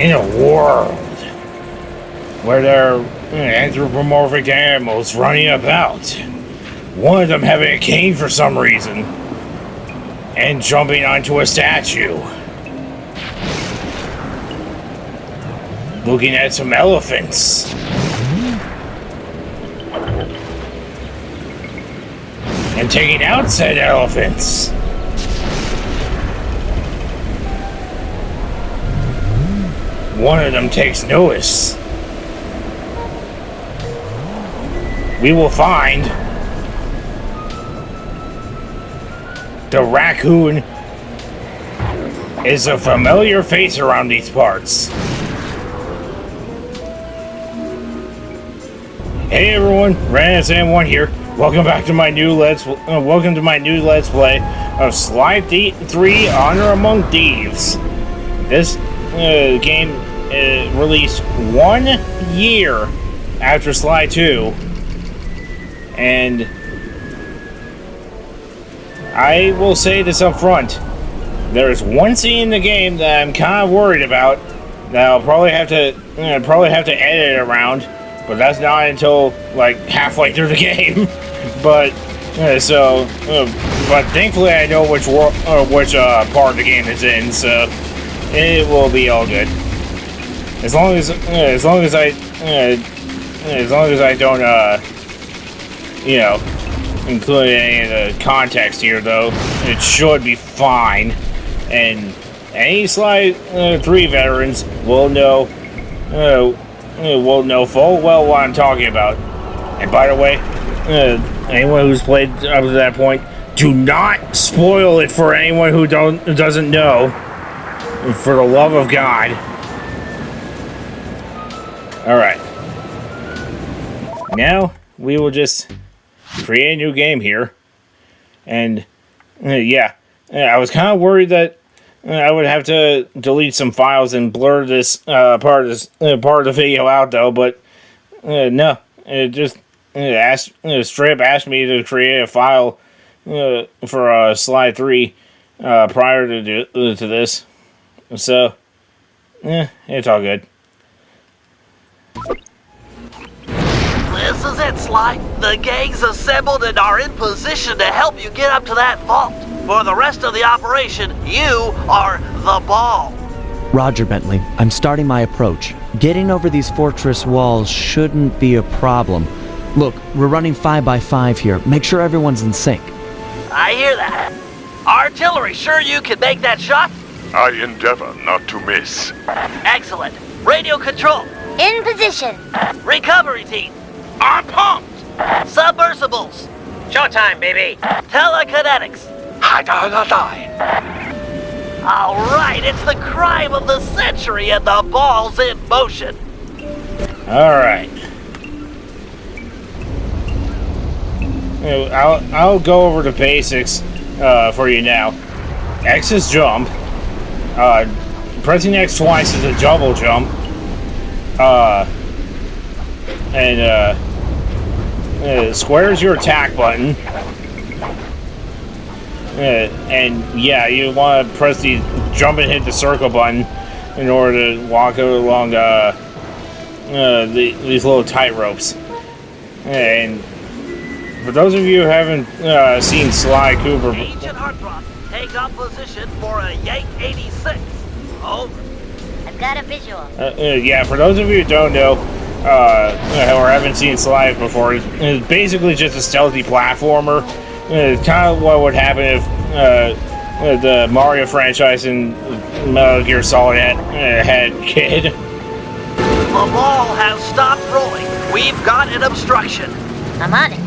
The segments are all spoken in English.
In a world where there are anthropomorphic animals running about, one of them having a cane for some reason, and jumping onto a statue, looking at some elephants, and taking out said elephants. One of them takes notice. We will find the raccoon is a familiar face around these parts. Hey everyone, RanSam1 here. Welcome back to my new Let's Play of Sly 3 Honor Among Thieves. This game released 1 year after Sly 2, and I will say this up front. There's one scene in the game that I'm kind of worried about that I'll probably have to edit around, but that's not until like halfway through the game. But but thankfully I know which part of the game it's in, so it will be all good. As long as I don't include any of the context here, though, it should be fine. And any Sly 3 veterans will know full well what I'm talking about. And by the way, anyone who's played up to that point, do not spoil it for anyone who doesn't know. For the love of God. Alright. Now, we will just create a new game here. And, I was kind of worried that I would have to delete some files and blur this part of the video out, though, but no. It just straight up asked me to create a file for Sly 3 prior to this. So, it's all good. This is it, Sly. The gang's assembled and are in position to help you get up to that vault. For the rest of the operation, you are the ball. Roger, Bentley. I'm starting my approach. Getting over these fortress walls shouldn't be a problem. Look, we're running 5x5 here. Make sure everyone's in sync. I hear that. Artillery, sure you can make that shot? I endeavor not to miss. Excellent. Radio control. In position. Recovery team. I'm pumped! Submersibles. Showtime, baby. Telekinetics. All right, it's the crime of the century and the ball's in motion. All right. I'll go over the basics for you now. X is jump. Pressing X twice is a double jump. Square is your attack button. And yeah, you want to press the jump and hit the circle button in order to walk along these little tight ropes. And for those of you who haven't seen Sly Cooper, Agent Heartthrob, take up position for a Yank 86. Over. I've got a visual. Yeah, for those of you who don't know, or haven't seen Sly before, it's basically just a stealthy platformer. It's kind of what would happen if the Mario franchise and Metal Gear Solid had Kid. The ball has stopped rolling. We've got an obstruction. I'm on it.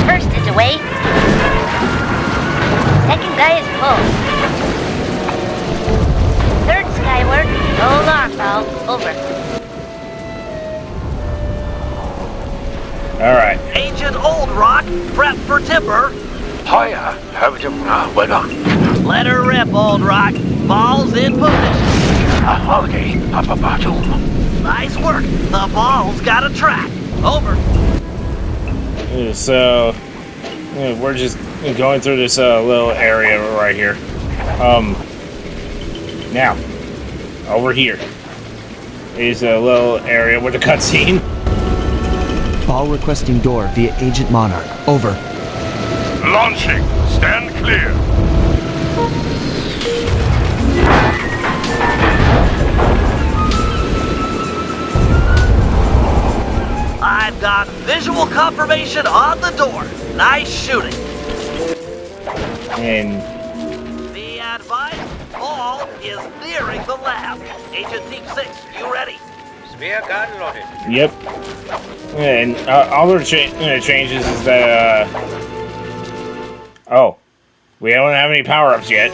First is away. Second guy is close. Third skyward. No alarm valve. Over. Alright. Agent Old Rock, prep for timber. Hiya, Let her rip, Old Rock. Ball's in position. Nice work. The ball's got a track. Over. So, we're just going through this little area right here. Now, over here is a little area with a cutscene. Ball requesting door via Agent Monarch. Over. Launching. Stand clear. I've got visual confirmation on the door. Nice shooting. And Be advised, Paul is nearing the lab. Agent Team 6, you ready? Spear gun loaded. yep. And other changes is that oh, we don't have any power-ups yet.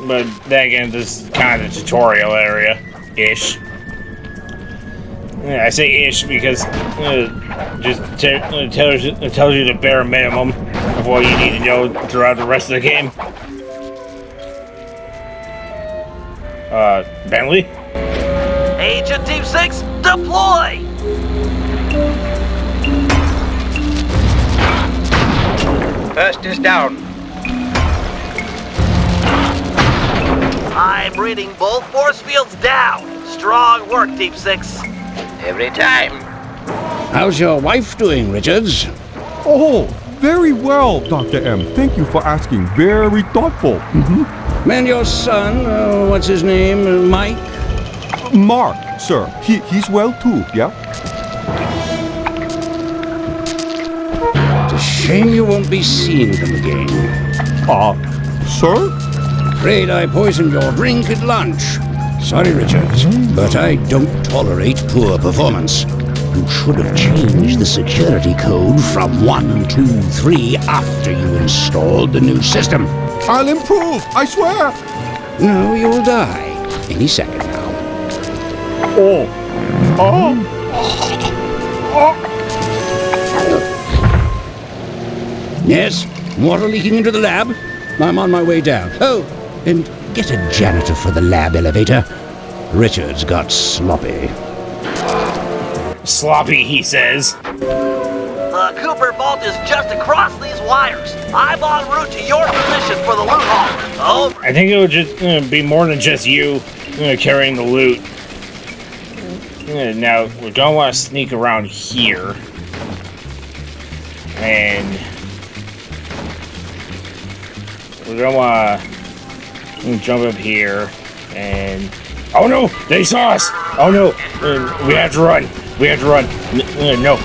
But then again, this is kind of the tutorial area-ish. I say ish because just tells you the bare minimum of what you need to know throughout the rest of the game. Bentley? Agent Team 6, deploy! First is down. I'm reading both force fields down. Strong work, Team 6. Every time. How's your wife doing, Richards? Oh, very well, Dr. M. Thank you for asking. Very thoughtful. And your son, what's his name, Mike? Mark, sir. He's well too, yeah? It's a shame you won't be seeing them again. Sir? Afraid I poisoned your drink at lunch. Sorry, Richards, but I don't tolerate poor performance. You should have changed the security code from 123 after you installed the new system. I'll improve, I swear. No, you'll die any second now. Yes, water leaking into the lab. I'm on my way down. Oh, and get a janitor for the lab elevator. Richards got sloppy. Sloppy, he says. The Cooper vault is just across these wires. I'm en route to your position for the loot haul. Over. I think it would just be more than just you carrying the loot. Now, we're gonna want to sneak around here. And we're gonna want to jump up here. And oh no, they saw us! Oh no, we have to run. We have to run. No.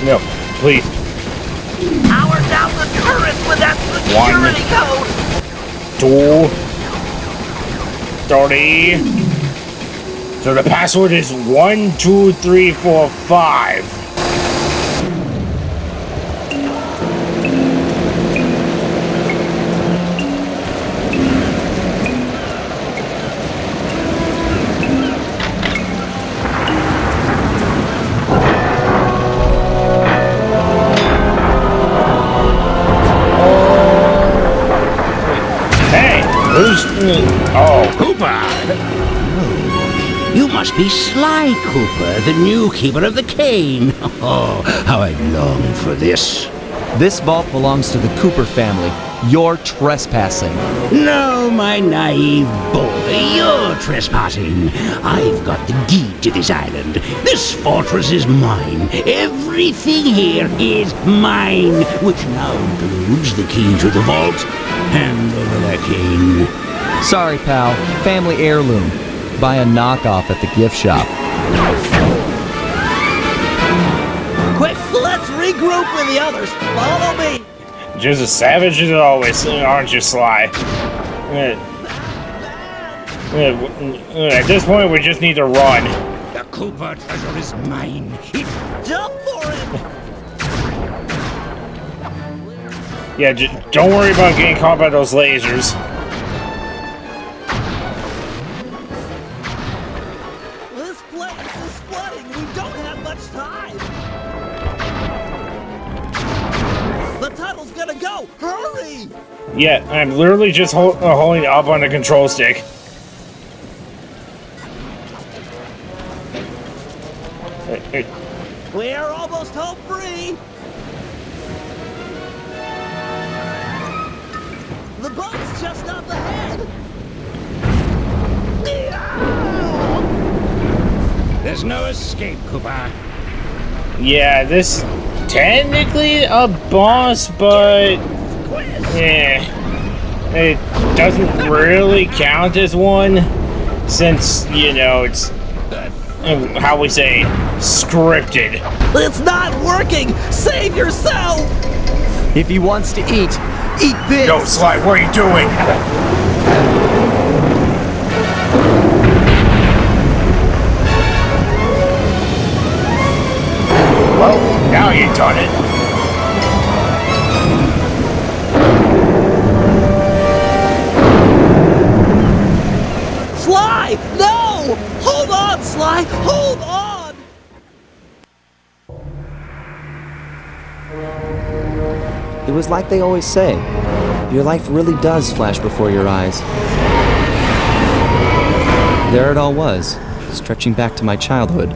No, please. Power down the turret with that security code. 2 30. So the password is 1 2 3 4 5. Cooper! You must be Sly Cooper, the new keeper of the cane. Oh, how I long for this. This vault belongs to the Cooper family. You're trespassing. No, my naive boy, you're trespassing. I've got the deed to this island. This fortress is mine. Everything here is mine, which now includes the key to the vault. Hand over that cane. Sorry, pal. Family heirloom. Buy a knockoff at the gift shop. Quick, let's regroup with the others. Follow me. Just as savage as always, aren't you, Sly? At this point, we just need to run. The Cooper treasure is mine. Jump for it. Yeah, don't worry about getting caught by those lasers. This place is flooding. We don't have much time. The tunnel's gonna go. Hurry! Yeah, I'm literally just holding up on the control stick. We're almost home free. The boat's just up ahead. There's no escape, Cooper. Yeah, this technically a boss, but yeah, it doesn't really count as one since, you know, it's how we say scripted. It's not working! Save yourself! If he wants to eat this! Yo, Sly, what are you doing? Well, now you done it. Sly! No! Hold on, Sly! Hold on! It was like they always say, your life really does flash before your eyes. There it all was, stretching back to my childhood.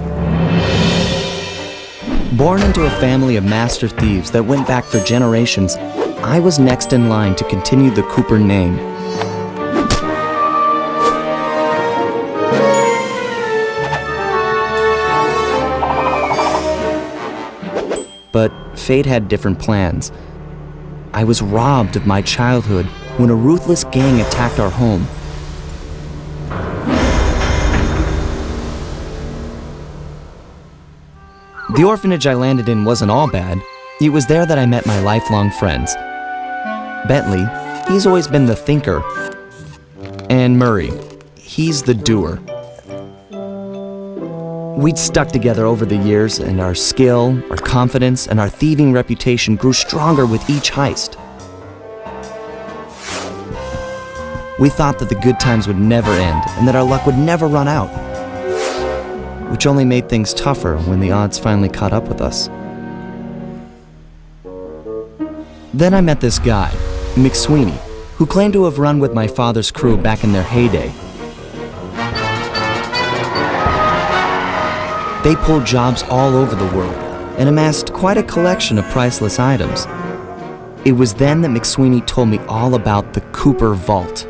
Born into a family of master thieves that went back for generations, I was next in line to continue the Cooper name. But fate had different plans. I was robbed of my childhood when a ruthless gang attacked our home. The orphanage I landed in wasn't all bad. It was there that I met my lifelong friends. Bentley, he's always been the thinker. And Murray, he's the doer. We'd stuck together over the years, and our skill, our confidence, and our thieving reputation grew stronger with each heist. We thought that the good times would never end, and that our luck would never run out, which only made things tougher when the odds finally caught up with us. Then I met this guy, McSweeney, who claimed to have run with my father's crew back in their heyday. They pulled jobs all over the world and amassed quite a collection of priceless items. It was then that McSweeney told me all about the Cooper Vault.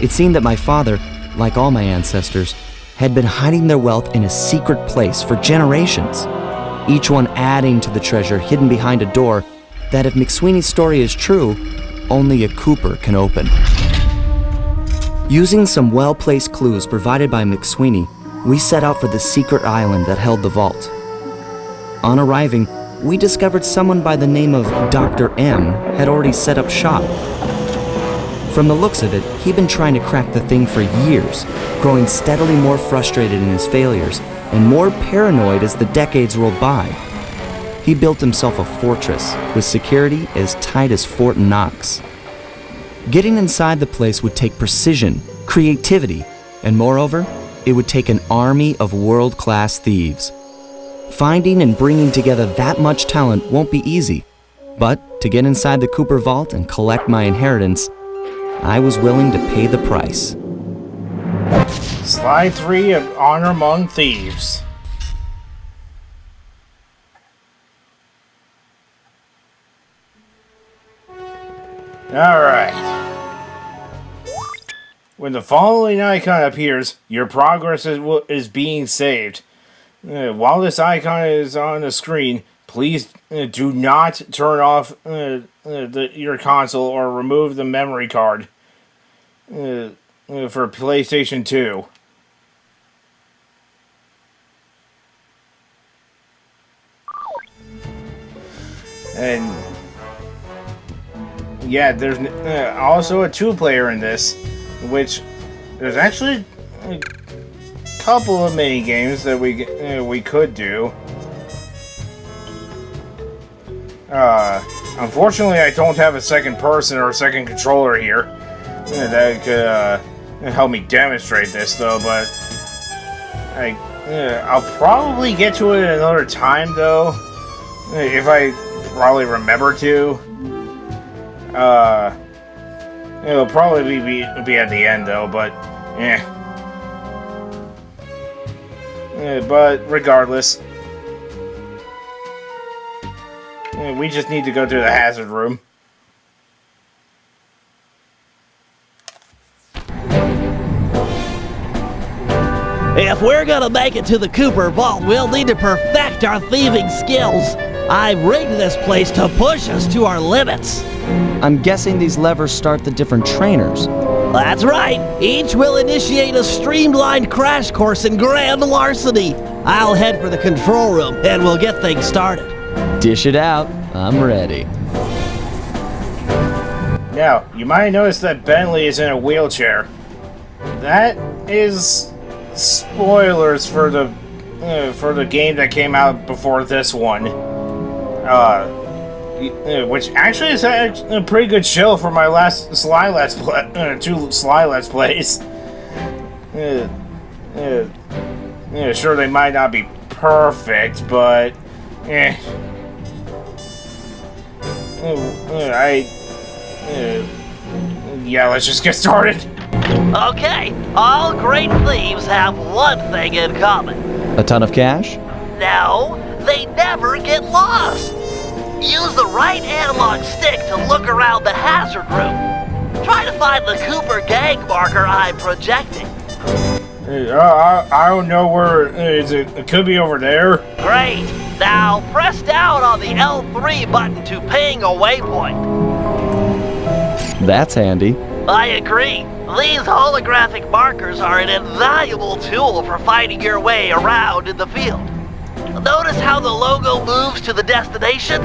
It seemed that my father, like all my ancestors, had been hiding their wealth in a secret place for generations, each one adding to the treasure hidden behind a door that, if McSweeney's story is true, only a Cooper can open. Using some well-placed clues provided by McSweeney, we set out for the secret island that held the vault. On arriving, we discovered someone by the name of Dr. M had already set up shop. From the looks of it, he'd been trying to crack the thing for years, growing steadily more frustrated in his failures and more paranoid as the decades rolled by. He built himself a fortress with security as tight as Fort Knox. Getting inside the place would take precision, creativity, and moreover, it would take an army of world-class thieves. Finding and bringing together that much talent won't be easy, but to get inside the Cooper Vault and collect my inheritance, I was willing to pay the price. Slide 3 of Honor Among Thieves. Alright. When the following icon appears, your progress is being saved. While this icon is on the screen, please do not turn off your console or remove the memory card for PlayStation 2. And yeah, there's also a 2-player in this, which there's actually a couple of mini games that we could do. Unfortunately, I don't have a second person or a second controller here that could help me demonstrate this, though. But I'll probably get to it another time, though, if I probably remember to. It'll probably be at the end, though, but but regardless, we just need to go to the hazard room. If we're gonna make it to the Cooper Vault, we'll need to perfect our thieving skills. I've rigged this place to push us to our limits. I'm guessing these levers start the different trainers. That's right. Each will initiate a streamlined crash course in grand larceny. I'll head for the control room and we'll get things started. Dish it out. I'm ready. Now, you might notice that Bentley is in a wheelchair. That is spoilers for the game that came out before this one. Which actually is a pretty good show for my last Sly Let's Play, 2 Sly Let's Plays. Sure, they might not be perfect, but yeah, let's just get started. Okay, all great thieves have one thing in common. A ton of cash? No, they never get lost. Use the right analog stick to look around the hazard room. Try to find the Cooper gang marker I'm projecting. I don't know where is it. It could be over there. Great. Now press down on the L3 button to ping a waypoint. That's handy. I agree. These holographic markers are an invaluable tool for finding your way around in the field. Notice how the logo moves to the destination?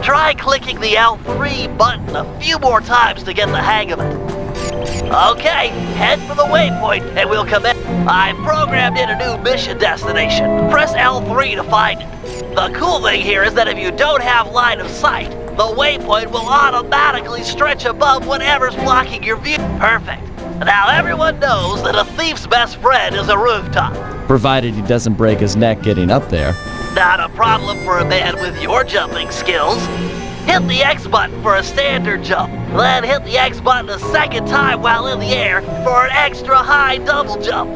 Try clicking the L3 button a few more times to get the hang of it. Okay, head for the waypoint and we'll commit. I've programmed in a new mission destination. Press L3 to find it. The cool thing here is that if you don't have line of sight, the waypoint will automatically stretch above whatever's blocking your view. Perfect. Now everyone knows that a thief's best friend is a rooftop. Provided he doesn't break his neck getting up there. Not a problem for a man with your jumping skills. Hit the X button for a standard jump, then hit the X button a second time while in the air for an extra high double jump.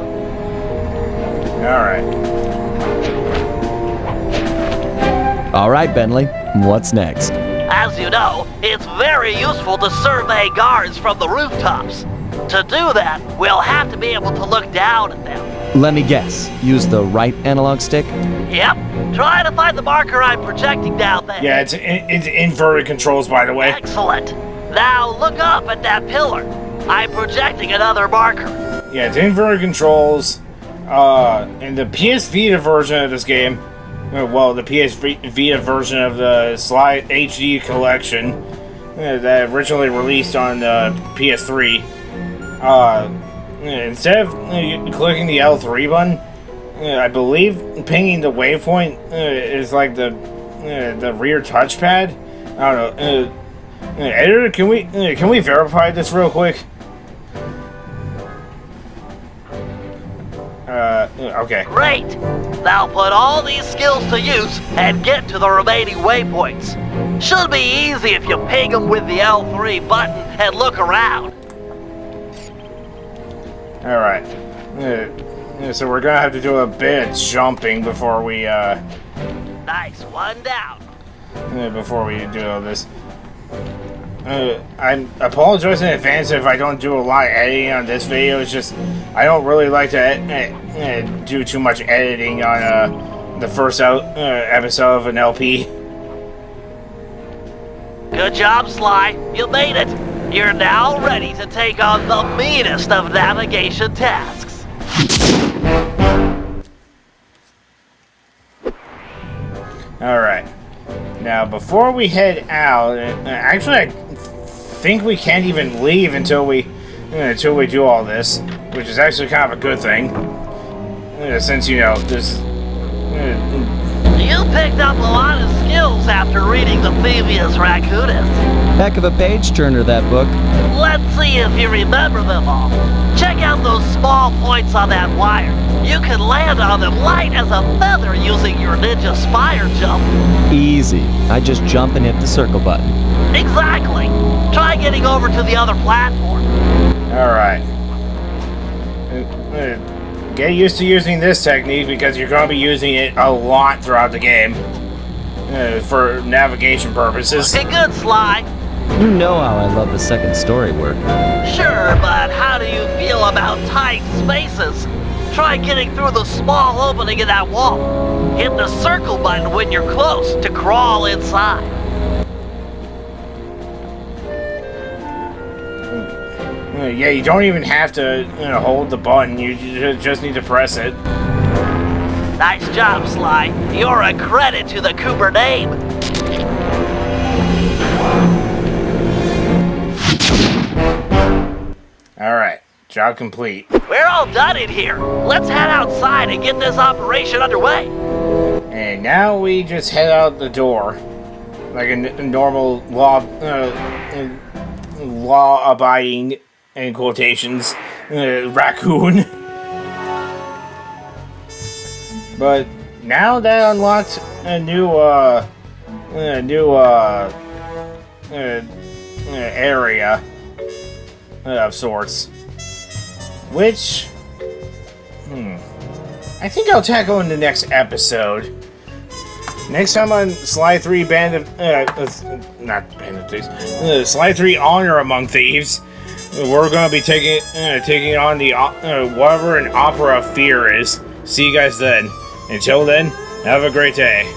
Alright, Bentley. What's next? As you know, it's very useful to survey guards from the rooftops. To do that, we'll have to be able to look down at them. Let me guess. Use the right analog stick? Yep. Try to find the marker I'm projecting down there. Yeah, it's inverted controls, by the way. Excellent. Now look up at that pillar. I'm projecting another marker. Yeah, it's inverted controls. In the PS Vita version of this game, well, the PS Vita version of the Sly HD collection that originally released on PS3, instead of clicking the L3 button, I believe pinging the waypoint is like the rear touchpad. I don't know. Editor, can we verify this real quick? Okay. Great. Now put all these skills to use and get to the remaining waypoints. Should be easy if you ping them with the L3 button and look around. Alright. So we're gonna have to do a bit of jumping before we, Nice, one down. before we do all this. I'm apologizing in advance if I don't do a lot of editing on this video. It's just, I don't really like to do too much editing on, the first episode of an LP. Good job, Sly. You made it. You're now ready to take on the meanest of navigation tasks. Alright. Now, before we head out, actually, I think we can't even leave until we do all this, which is actually kind of a good thing. Since, you know, this... You picked up a lot of skills after reading the Theives Raccoonist. Heck of a page turner, that book. Let's see if you remember them all. Check out those small points on that wire. You can land on them light as a feather using your ninja spire jump. Easy. I just jump and hit the circle button. Exactly. Try getting over to the other platform. Alright. Get used to using this technique because you're going to be using it a lot throughout the game. For navigation purposes. Looking good, Sly. You know how I love the second story work. Sure, but how do you feel about tight spaces? try getting through the small opening in that wall. Hit the circle button when you're close to crawl inside. Yeah, you don't even have to hold the button. You just need to press it. Nice job, Sly. You're a credit to the Cooper name. Alright, job complete. We're all done in here. Let's head outside and get this operation underway. And now we just head out the door. Like a normal law-abiding, in quotations, raccoon. But now that unlocked a new area of sorts, which I think I'll tackle in the next episode. Next time on Sly 3 Sly 3 Honor Among Thieves, we're gonna be taking on the whatever an opera of fear is. See you guys then. Until then, have a great day.